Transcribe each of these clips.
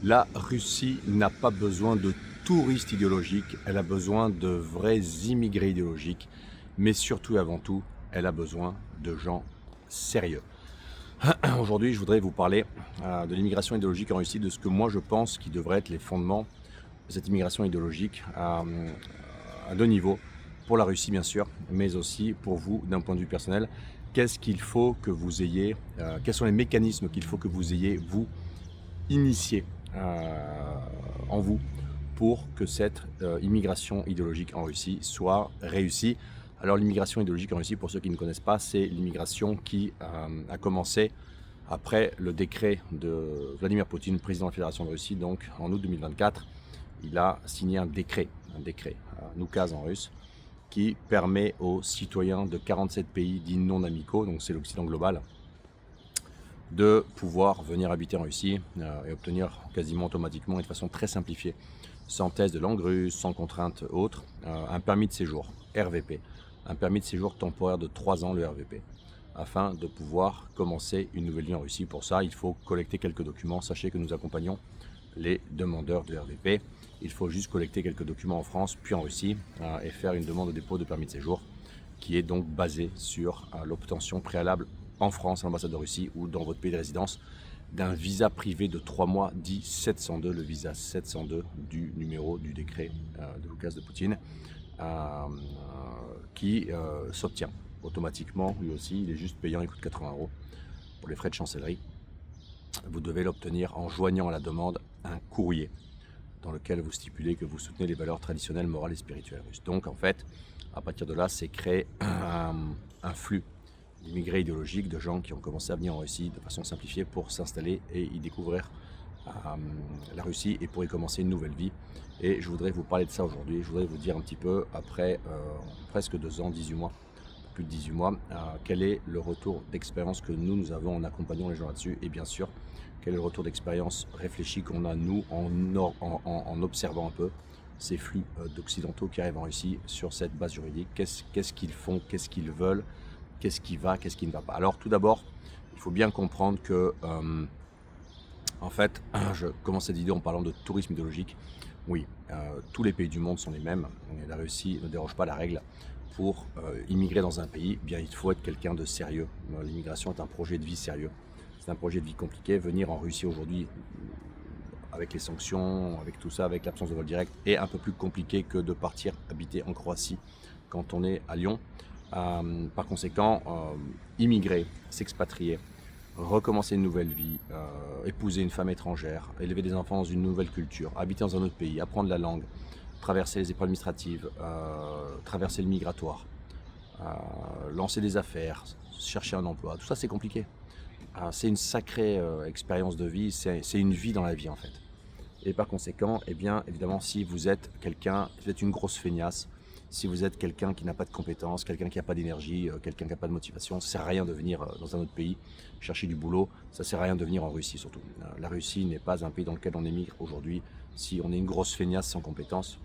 La Russie n'a pas besoin de touristes idéologiques, elle a besoin de vrais immigrés idéologiques, mais surtout et avant tout, elle a besoin de gens sérieux. Aujourd'hui, je voudrais vous parler de l'immigration idéologique en Russie, de ce que moi je pense qui devraient être les fondements de cette immigration idéologique à deux niveaux, pour la Russie bien sûr, mais aussi pour vous d'un point de vue personnel. Qu'est-ce qu'il faut que vous ayez, quels sont les mécanismes qu'il faut que vous ayez, vous, initiés en vous pour que cette immigration idéologique en Russie soit réussie. Alors l'immigration idéologique en Russie, pour ceux qui ne connaissent pas, c'est l'immigration qui a commencé après le décret de Vladimir Poutine, président de la Fédération de Russie, donc en août 2024. Il a signé un décret Noukaz en russe, qui permet aux citoyens de 47 pays dits non amicaux, donc c'est l'Occident global, de pouvoir venir habiter en Russie et obtenir quasiment automatiquement et de façon très simplifiée, sans test de langue russe, sans contrainte autre, un permis de séjour, RVP, un permis de séjour temporaire de 3 ans, le RVP, afin de pouvoir commencer une nouvelle vie en Russie. Pour ça, il faut collecter quelques documents. Sachez que nous accompagnons les demandeurs de RVP. Il faut juste collecter quelques documents en France, puis en Russie, et faire une demande de dépôt de permis de séjour, qui est donc basée sur l'obtention préalable en France, à l'ambassade de Russie ou dans votre pays de résidence, d'un visa privé de 3 mois dit 702, le visa 702 du numéro du décret de Lucas de Poutine, qui s'obtient automatiquement. Lui aussi, il est juste payant, il coûte 80 € pour les frais de chancellerie. Vous devez l'obtenir en joignant à la demande un courrier dans lequel vous stipulez que vous soutenez les valeurs traditionnelles, morales et spirituelles russes. Donc en fait, à partir de là, c'est créé un flux d'immigrés idéologiques, de gens qui ont commencé à venir en Russie de façon simplifiée pour s'installer et y découvrir la Russie et pour y commencer une nouvelle vie. Et je voudrais vous parler de ça aujourd'hui. Je voudrais vous dire un petit peu, après presque 2 ans, 18 mois, plus de 18 mois, quel est le retour d'expérience que nous avons en accompagnant les gens là-dessus, et bien sûr, quel est le retour d'expérience réfléchi qu'on a nous en observant un peu ces flux d'occidentaux qui arrivent en Russie sur cette base juridique. Qu'est-ce qu'ils font, qu'est-ce qu'ils veulent, qu'est-ce qui va, qu'est-ce qui ne va pas. Alors tout d'abord, il faut bien comprendre que, en fait, je commence cette vidéo en parlant de tourisme idéologique. Oui, tous les pays du monde sont les mêmes. La Russie ne déroge pas à la règle. Pour immigrer dans un pays, eh bien, il faut être quelqu'un de sérieux. L'immigration est un projet de vie sérieux. C'est un projet de vie compliqué. Venir en Russie aujourd'hui, avec les sanctions, avec tout ça, avec l'absence de vol direct, est un peu plus compliqué que de partir habiter en Croatie quand on est à Lyon. Par conséquent, immigrer, s'expatrier, recommencer une nouvelle vie, épouser une femme étrangère, élever des enfants dans une nouvelle culture, habiter dans un autre pays, apprendre la langue, traverser les épreuves administratives, traverser le migratoire, lancer des affaires, chercher un emploi, tout ça c'est compliqué. C'est une sacrée expérience de vie, c'est une vie dans la vie en fait. Et par conséquent, eh bien, évidemment, si vous êtes quelqu'un, vous êtes une grosse feignasse, si vous êtes quelqu'un qui n'a pas de compétences, quelqu'un qui n'a pas d'énergie, quelqu'un qui n'a pas de motivation, ça ne sert à rien de venir dans un autre pays chercher du boulot, ça ne sert à rien de venir en Russie surtout. La Russie n'est pas un pays dans lequel on émigre aujourd'hui. Si on est une grosse feignasse sans compétences,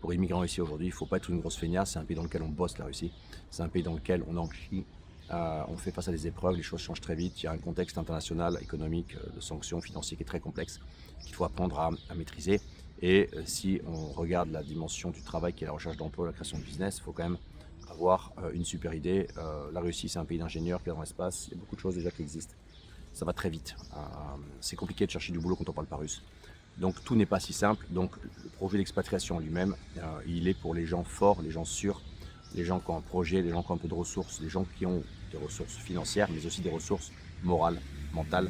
pour immigrer en Russie aujourd'hui, il ne faut pas être une grosse feignasse, c'est un pays dans lequel on bosse la Russie, c'est un pays dans lequel on enrichit, on fait face à des épreuves, les choses changent très vite, il y a un contexte international, économique, de sanctions financières qui est très complexe, qu'il faut apprendre à maîtriser. Et si on regarde la dimension du travail qui est la recherche d'emploi, la création de business, il faut quand même avoir une super idée. La Russie, c'est un pays d'ingénieurs qui est dans l'espace, il y a beaucoup de choses déjà qui existent. Ça va très vite. C'est compliqué de chercher du boulot quand on parle pas russe. Donc tout n'est pas si simple. Donc le projet d'expatriation lui-même, il est pour les gens forts, les gens sûrs, les gens qui ont un projet, les gens qui ont un peu de ressources, les gens qui ont des ressources financières, mais aussi des ressources morales, mentales,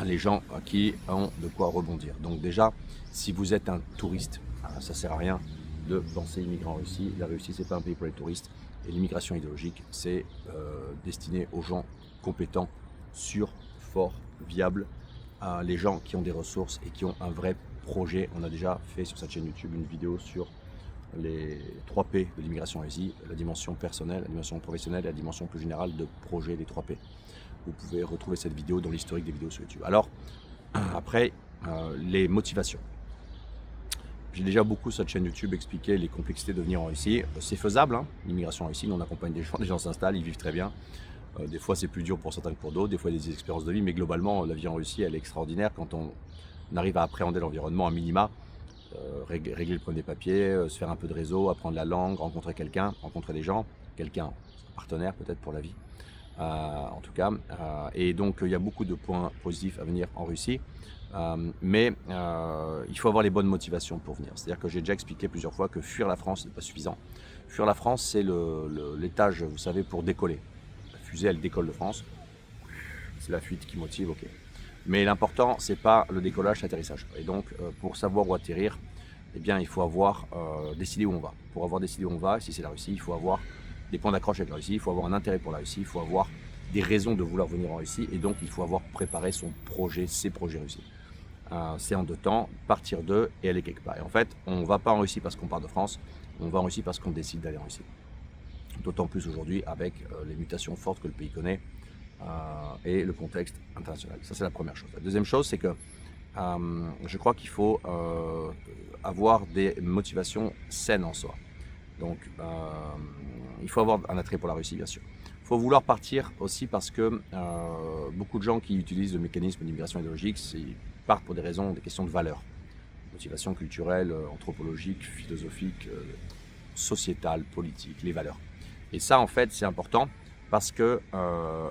les gens qui ont de quoi rebondir. Donc déjà, si vous êtes un touriste, ça ne sert à rien de penser immigrer en Russie. La Russie, c'est pas un pays pour les touristes. Et l'immigration idéologique, c'est destiné aux gens compétents, sûrs, forts, viables, les gens qui ont des ressources et qui ont un vrai projet. On a déjà fait sur cette chaîne YouTube une vidéo sur les 3 P de l'immigration en Russie, la dimension personnelle, la dimension professionnelle et la dimension plus générale de projet, les 3 P. Vous pouvez retrouver cette vidéo dans l'historique des vidéos sur YouTube. Alors, après, les motivations. J'ai déjà beaucoup sur cette chaîne YouTube expliqué les complexités de venir en Russie. C'est faisable, hein, l'immigration en Russie. Nous, on accompagne des gens s'installent, ils vivent très bien. Des fois c'est plus dur pour certains que pour d'autres, des fois il y a des expériences de vie, mais globalement la vie en Russie elle est extraordinaire quand on arrive à appréhender l'environnement à minima, régler le problème des papiers, se faire un peu de réseau, apprendre la langue, rencontrer quelqu'un, rencontrer des gens, quelqu'un, un partenaire peut-être pour la vie. En tout cas. Et donc il y a beaucoup de points positifs à venir en Russie, mais il faut avoir les bonnes motivations pour venir. C'est-à-dire que j'ai déjà expliqué plusieurs fois que fuir la France n'est pas suffisant. Fuir la France, c'est l'étage, vous savez, pour décoller. La fusée, elle décolle de France. C'est la fuite qui motive, ok. Mais l'important, c'est pas le décollage, l'atterrissage. Et donc, pour savoir où atterrir, eh bien, il faut avoir décidé où on va. Pour avoir décidé où on va, si c'est la Russie, il faut avoir des points d'accroche avec la Russie, il faut avoir un intérêt pour la Russie, il faut avoir des raisons de vouloir venir en Russie, et donc il faut avoir préparé son projet, ses projets Russie. C'est en 2 temps, partir d'eux et aller quelque part. Et en fait, on ne va pas en Russie parce qu'on part de France, on va en Russie parce qu'on décide d'aller en Russie. D'autant plus aujourd'hui avec les mutations fortes que le pays connaît et le contexte international. Ça, c'est la première chose. La deuxième chose, c'est que je crois qu'il faut avoir des motivations saines en soi. Donc, il faut avoir un attrait pour la Russie, bien sûr. Il faut vouloir partir aussi parce que beaucoup de gens qui utilisent le mécanisme d'immigration idéologique, ils partent pour des raisons, des questions de valeurs. Motivation culturelle, anthropologique, philosophique, sociétale, politique, les valeurs. Et ça, en fait, c'est important parce que,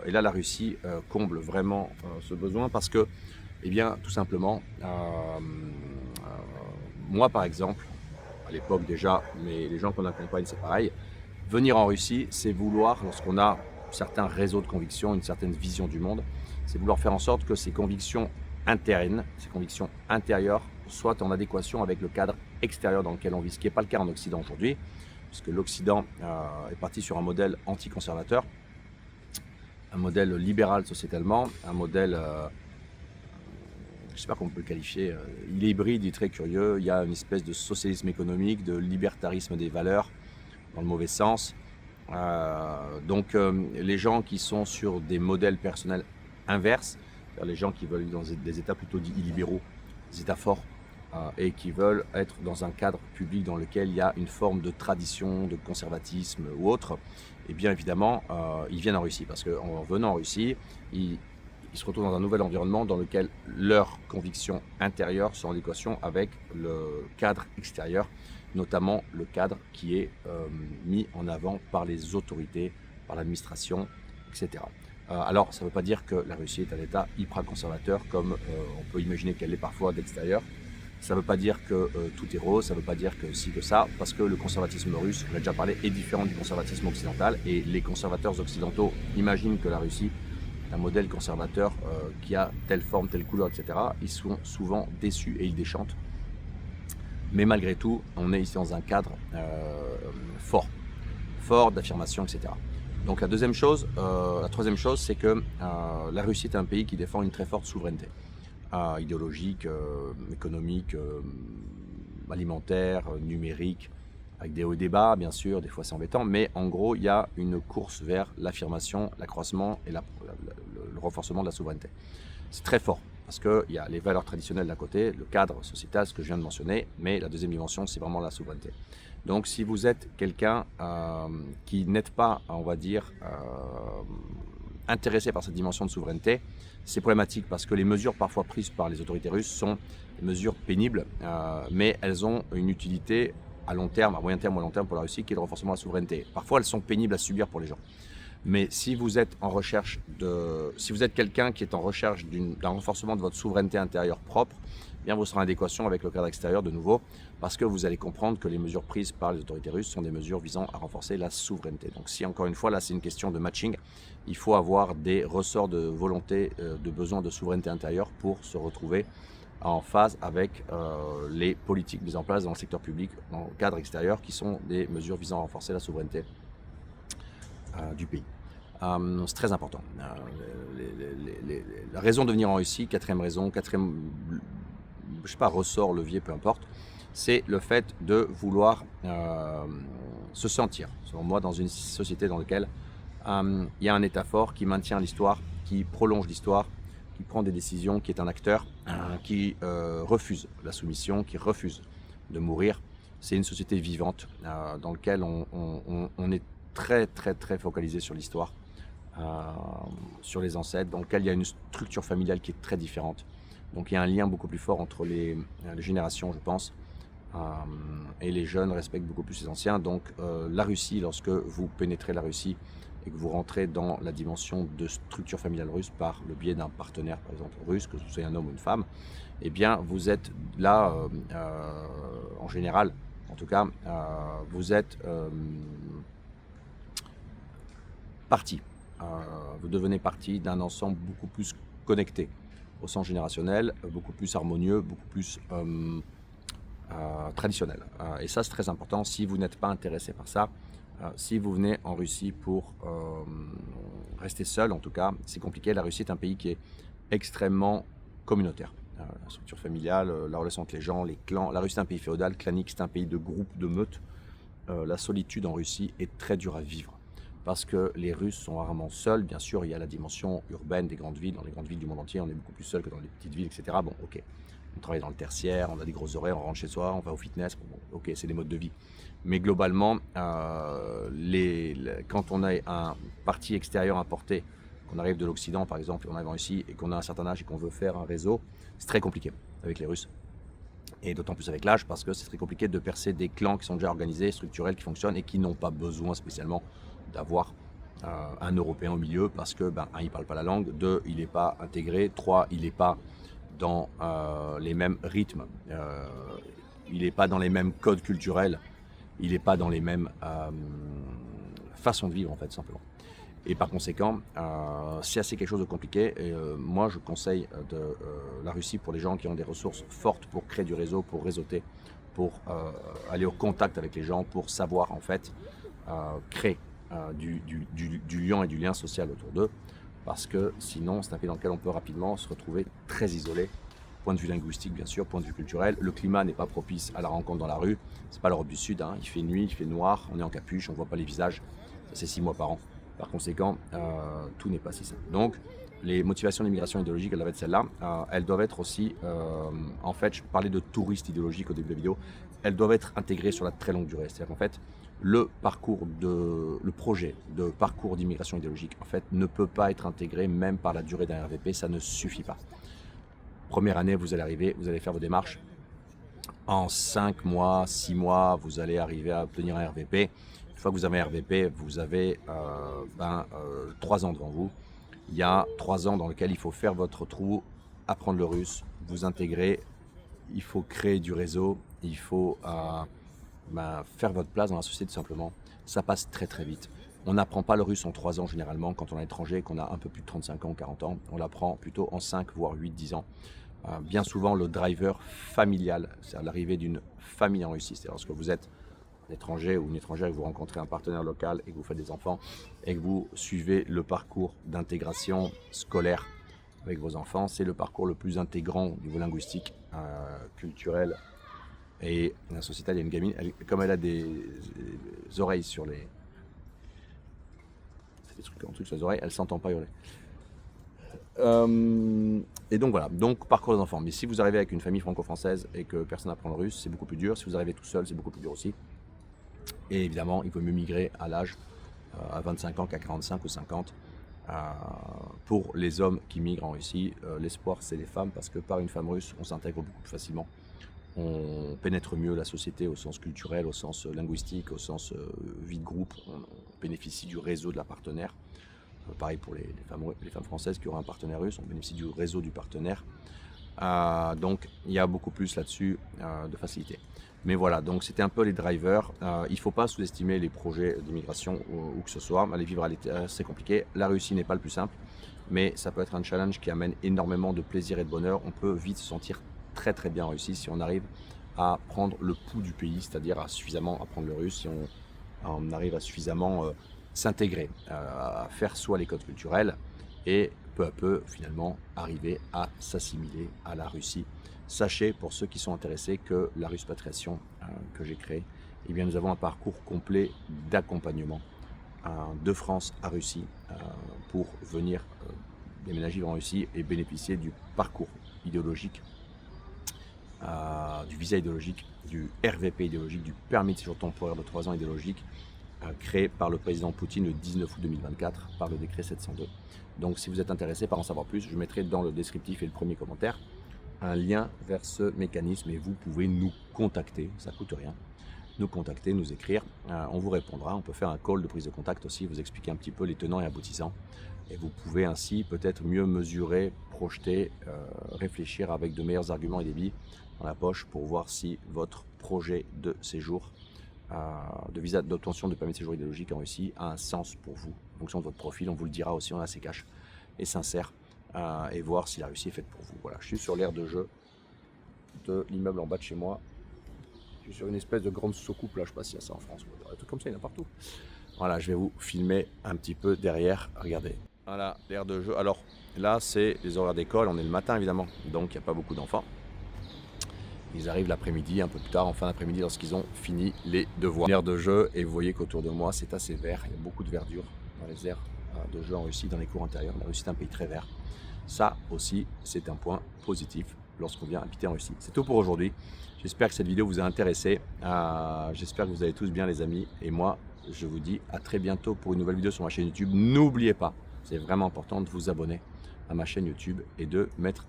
et là, la Russie comble vraiment ce besoin parce que, eh bien, tout simplement, moi, par exemple, à l'époque déjà, mais les gens qu'on accompagne, c'est pareil. Venir en Russie, c'est vouloir, lorsqu'on a certains réseaux de convictions, une certaine vision du monde, c'est vouloir faire en sorte que ces convictions internes, ces convictions intérieures, soient en adéquation avec le cadre extérieur dans lequel on vit, ce qui n'est pas le cas en Occident aujourd'hui, puisque l'Occident est parti sur un modèle anticonservateur, un modèle libéral sociétalement, un modèle je ne sais pas comment on peut le qualifier, il est hybride, il est très curieux, il y a une espèce de socialisme économique, de libertarisme des valeurs, dans le mauvais sens. Donc les gens qui sont sur des modèles personnels inverses, c'est-à-dire les gens qui veulent vivre dans des états plutôt dits illibéraux, des états forts, et qui veulent être dans un cadre public dans lequel il y a une forme de tradition, de conservatisme ou autre, et bien évidemment, ils viennent en Russie, parce qu'en venant en Russie, ils se retrouvent dans un nouvel environnement dans lequel leurs convictions intérieures sont en adéquation avec le cadre extérieur, notamment le cadre qui est mis en avant par les autorités, par l'administration, etc. Alors, ça ne veut pas dire que la Russie est un État hyper conservateur, comme on peut imaginer qu'elle l'est parfois d'extérieur. Ça ne veut pas dire que tout est rose, ça ne veut pas dire que ci, que ça, parce que le conservatisme russe, on a déjà parlé, est différent du conservatisme occidental, et les conservateurs occidentaux imaginent que la Russie un modèle conservateur qui a telle forme, telle couleur, etc. Ils sont souvent déçus et ils déchantent. Mais malgré tout, on est ici dans un cadre fort d'affirmation, etc. Donc la troisième chose, c'est que la Russie est un pays qui défend une très forte souveraineté idéologique, économique, alimentaire, numérique, avec des hauts et des bas, bien sûr, des fois c'est embêtant, mais en gros, il y a une course vers l'affirmation, l'accroissement et le renforcement de la souveraineté. C'est très fort, parce qu'il y a les valeurs traditionnelles d'un côté, le cadre sociétal, ce que je viens de mentionner, mais la deuxième dimension, c'est vraiment la souveraineté. Donc si vous êtes quelqu'un qui n'êtes pas, on va dire, intéressé par cette dimension de souveraineté, c'est problématique parce que les mesures parfois prises par les autorités russes sont des mesures pénibles, mais elles ont une utilité à long terme, à moyen terme ou à long terme pour la Russie, qui est le renforcement de la souveraineté. Parfois, elles sont pénibles à subir pour les gens. Mais si vous êtes si vous êtes quelqu'un qui est en recherche d'un renforcement de votre souveraineté intérieure propre, eh bien vous serez en adéquation avec le cadre extérieur de nouveau, parce que vous allez comprendre que les mesures prises par les autorités russes sont des mesures visant à renforcer la souveraineté. Donc si encore une fois, là c'est une question de matching, il faut avoir des ressorts de volonté, de besoin de souveraineté intérieure pour se retrouver en phase avec les politiques mises en place dans le secteur public, dans le cadre extérieur, qui sont des mesures visant à renforcer la souveraineté du pays. C'est très important. La raison de venir en Russie, quatrième je sais pas, ressort, levier, peu importe, c'est le fait de vouloir se sentir, selon moi, dans une société dans laquelle il y a un État fort qui maintient l'histoire, qui prolonge l'histoire, qui prend des décisions, qui est un acteur, qui refuse la soumission, qui refuse de mourir. C'est une société vivante dans laquelle on est très focalisé sur l'histoire. sur les ancêtres, dans lequel il y a une structure familiale qui est très différente. Donc il y a un lien beaucoup plus fort entre les générations, je pense, et les jeunes respectent beaucoup plus les anciens. Donc la Russie, lorsque vous pénétrez la Russie et que vous rentrez dans la dimension de structure familiale russe par le biais d'un partenaire, par exemple russe, que ce soit un homme ou une femme, eh bien vous êtes là, en général, en tout cas, vous êtes partie. Vous devenez partie d'un ensemble beaucoup plus connecté au sens générationnel, beaucoup plus harmonieux, beaucoup plus traditionnel. Et ça, c'est très important. Si vous n'êtes pas intéressé par ça, si vous venez en Russie pour rester seul, en tout cas, c'est compliqué. La Russie est un pays qui est extrêmement communautaire. La structure familiale, la relation entre les gens, les clans. La Russie est un pays féodal, clanique, c'est un pays de groupes, de meutes. La solitude en Russie est très dure à vivre parce que les Russes sont rarement seuls. Bien sûr, il y a la dimension urbaine des grandes villes. Dans les grandes villes du monde entier, on est beaucoup plus seul que dans les petites villes, etc. Bon, ok. On travaille dans le tertiaire, on a des gros horaires, on rentre chez soi, on va au fitness. Bon, ok, c'est des modes de vie. Mais globalement, quand on a un parti extérieur importé, qu'on arrive de l'Occident par exemple, on arrive ici et qu'on a un certain âge et qu'on veut faire un réseau, c'est très compliqué avec les Russes. Et d'autant plus avec l'âge, parce que c'est très compliqué de percer des clans qui sont déjà organisés, structurels, qui fonctionnent et qui n'ont pas besoin spécialement d'avoir un Européen au milieu, parce que, un, il ne parle pas la langue, deux, il n'est pas intégré, trois, il n'est pas dans les mêmes rythmes, il n'est pas dans les mêmes codes culturels, il n'est pas dans les mêmes façons de vivre, en fait, simplement. Et par conséquent, c'est assez quelque chose de compliqué. Et moi, je conseille la Russie pour les gens qui ont des ressources fortes pour créer du réseau, pour réseauter, pour aller au contact avec les gens, pour savoir en fait créer du lien et du lien social autour d'eux. Parce que sinon, c'est un pays dans lequel on peut rapidement se retrouver très isolé. Point de vue linguistique, bien sûr, point de vue culturel. Le climat n'est pas propice à la rencontre dans la rue. C'est pas l'Europe du Sud, hein. Il fait nuit, il fait noir, on est en capuche, on voit pas les visages. Ça, c'est 6 mois par an. Par conséquent, tout n'est pas si simple. Donc, les motivations d'immigration idéologique, elles doivent être celles-là. Elles doivent être aussi, en fait, je parlais de touristes idéologiques au début de la vidéo, elles doivent être intégrées sur la très longue durée. C'est-à-dire qu'en fait, le projet de parcours d'immigration idéologique, en fait, ne peut pas être intégré même par la durée d'un RVP, ça ne suffit pas. Première année, vous allez arriver, vous allez faire vos démarches. En 5 mois, 6 mois, vous allez arriver à obtenir un RVP. Une fois que vous avez un RVP, vous avez 3 ans devant vous. Il y a 3 ans dans lesquels il faut faire votre trou, apprendre le russe, vous intégrer, il faut créer du réseau, il faut faire votre place dans la société tout simplement. Ça passe très très vite. On n'apprend pas le russe en 3 ans généralement quand on est étranger, qu'on a un peu plus de 35 ans ou 40 ans. On l'apprend plutôt en 5 voire 8, 10 ans. Bien souvent le driver familial, c'est l'arrivée d'une famille en Russie. C'est lorsque vous êtes un étranger ou une étrangère et que vous rencontrez un partenaire local et que vous faites des enfants et que vous suivez le parcours d'intégration scolaire avec vos enfants, c'est le parcours le plus intégrant au niveau linguistique, culturel et sociétal. Il y a une gamine, comme elle a des oreilles sur les... des trucs sur les oreilles, elle ne s'entend pas hurler. Et donc voilà, donc parcours des enfants. Mais si vous arrivez avec une famille franco-française et que personne n'apprend le russe, c'est beaucoup plus dur. Si vous arrivez tout seul, c'est beaucoup plus dur aussi. Et évidemment, il vaut mieux migrer à l'âge à 25 ans qu'à 45 ou 50. Pour les hommes qui migrent en Russie, l'espoir c'est les femmes, parce que par une femme russe, on s'intègre beaucoup plus facilement. On pénètre mieux la société au sens culturel, au sens linguistique, au sens vie de groupe. On bénéficie du réseau de la partenaire. Pareil pour les femmes françaises qui auraient un partenaire russe, on bénéficie du réseau du partenaire. Donc il y a beaucoup plus là-dessus de facilité. Mais voilà, donc c'était un peu les drivers. Il ne faut pas sous-estimer les projets d'immigration où que ce soit. Aller vivre à l'étranger, c'est compliqué. La Russie n'est pas le plus simple, mais ça peut être un challenge qui amène énormément de plaisir et de bonheur. On peut vite se sentir très très bien en Russie si on arrive à prendre le pouls du pays, c'est-à-dire à suffisamment apprendre le russe, si on arrive à suffisamment s'intégrer, à faire soi les codes culturels et peu à peu finalement arriver à s'assimiler à la Russie. Sachez, pour ceux qui sont intéressés, que la Ruspatriation que j'ai créée, eh bien, nous avons un parcours complet d'accompagnement de France à Russie pour venir déménager en Russie et bénéficier du parcours idéologique, du visa idéologique, du RVP idéologique, du permis de séjour temporaire de 3 ans idéologique, créé par le président Poutine le 19 août 2024 par le décret 702. Donc si vous êtes intéressé par en savoir plus, je mettrai dans le descriptif et le premier commentaire un lien vers ce mécanisme et vous pouvez nous contacter, ça ne coûte rien, nous contacter, nous écrire, on vous répondra, on peut faire un call de prise de contact aussi, vous expliquer un petit peu les tenants et aboutissants et vous pouvez ainsi peut-être mieux mesurer, projeter, réfléchir avec de meilleurs arguments et des billes dans la poche pour voir si votre projet de séjour, de visa d'obtention de permis de séjour idéologique en Russie a un sens pour vous, en fonction de votre profil, on vous le dira aussi, on est assez cash et sincère. Et voir si la Russie est faite pour vous. Voilà, je suis sur l'aire de jeu de l'immeuble en bas de chez moi. Je suis sur une espèce de grande soucoupe là, je ne sais pas s'il y a ça en France. Un truc comme ça, il y en a partout. Voilà, je vais vous filmer un petit peu derrière. Regardez. Voilà, l'aire de jeu. Alors là, c'est les horaires d'école. On est le matin évidemment, donc il n'y a pas beaucoup d'enfants. Ils arrivent l'après-midi, un peu plus tard, en fin d'après-midi, lorsqu'ils ont fini les devoirs. L'aire de jeu, et vous voyez qu'autour de moi, c'est assez vert. Il y a beaucoup de verdure dans les aires de jeu en Russie, dans les cours intérieurs. La Russie est un pays très vert. Ça aussi, c'est un point positif lorsqu'on vient habiter en Russie. C'est tout pour aujourd'hui. J'espère que cette vidéo vous a intéressé. J'espère que vous allez tous bien les amis. Et moi, je vous dis à très bientôt pour une nouvelle vidéo sur ma chaîne YouTube. N'oubliez pas, c'est vraiment important de vous abonner à ma chaîne YouTube et de mettre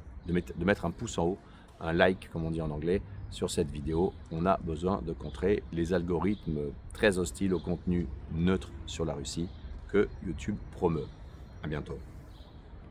un pouce en haut, un like comme on dit en anglais, sur cette vidéo. On a besoin de contrer les algorithmes très hostiles au contenu neutre sur la Russie que YouTube promeut. À bientôt.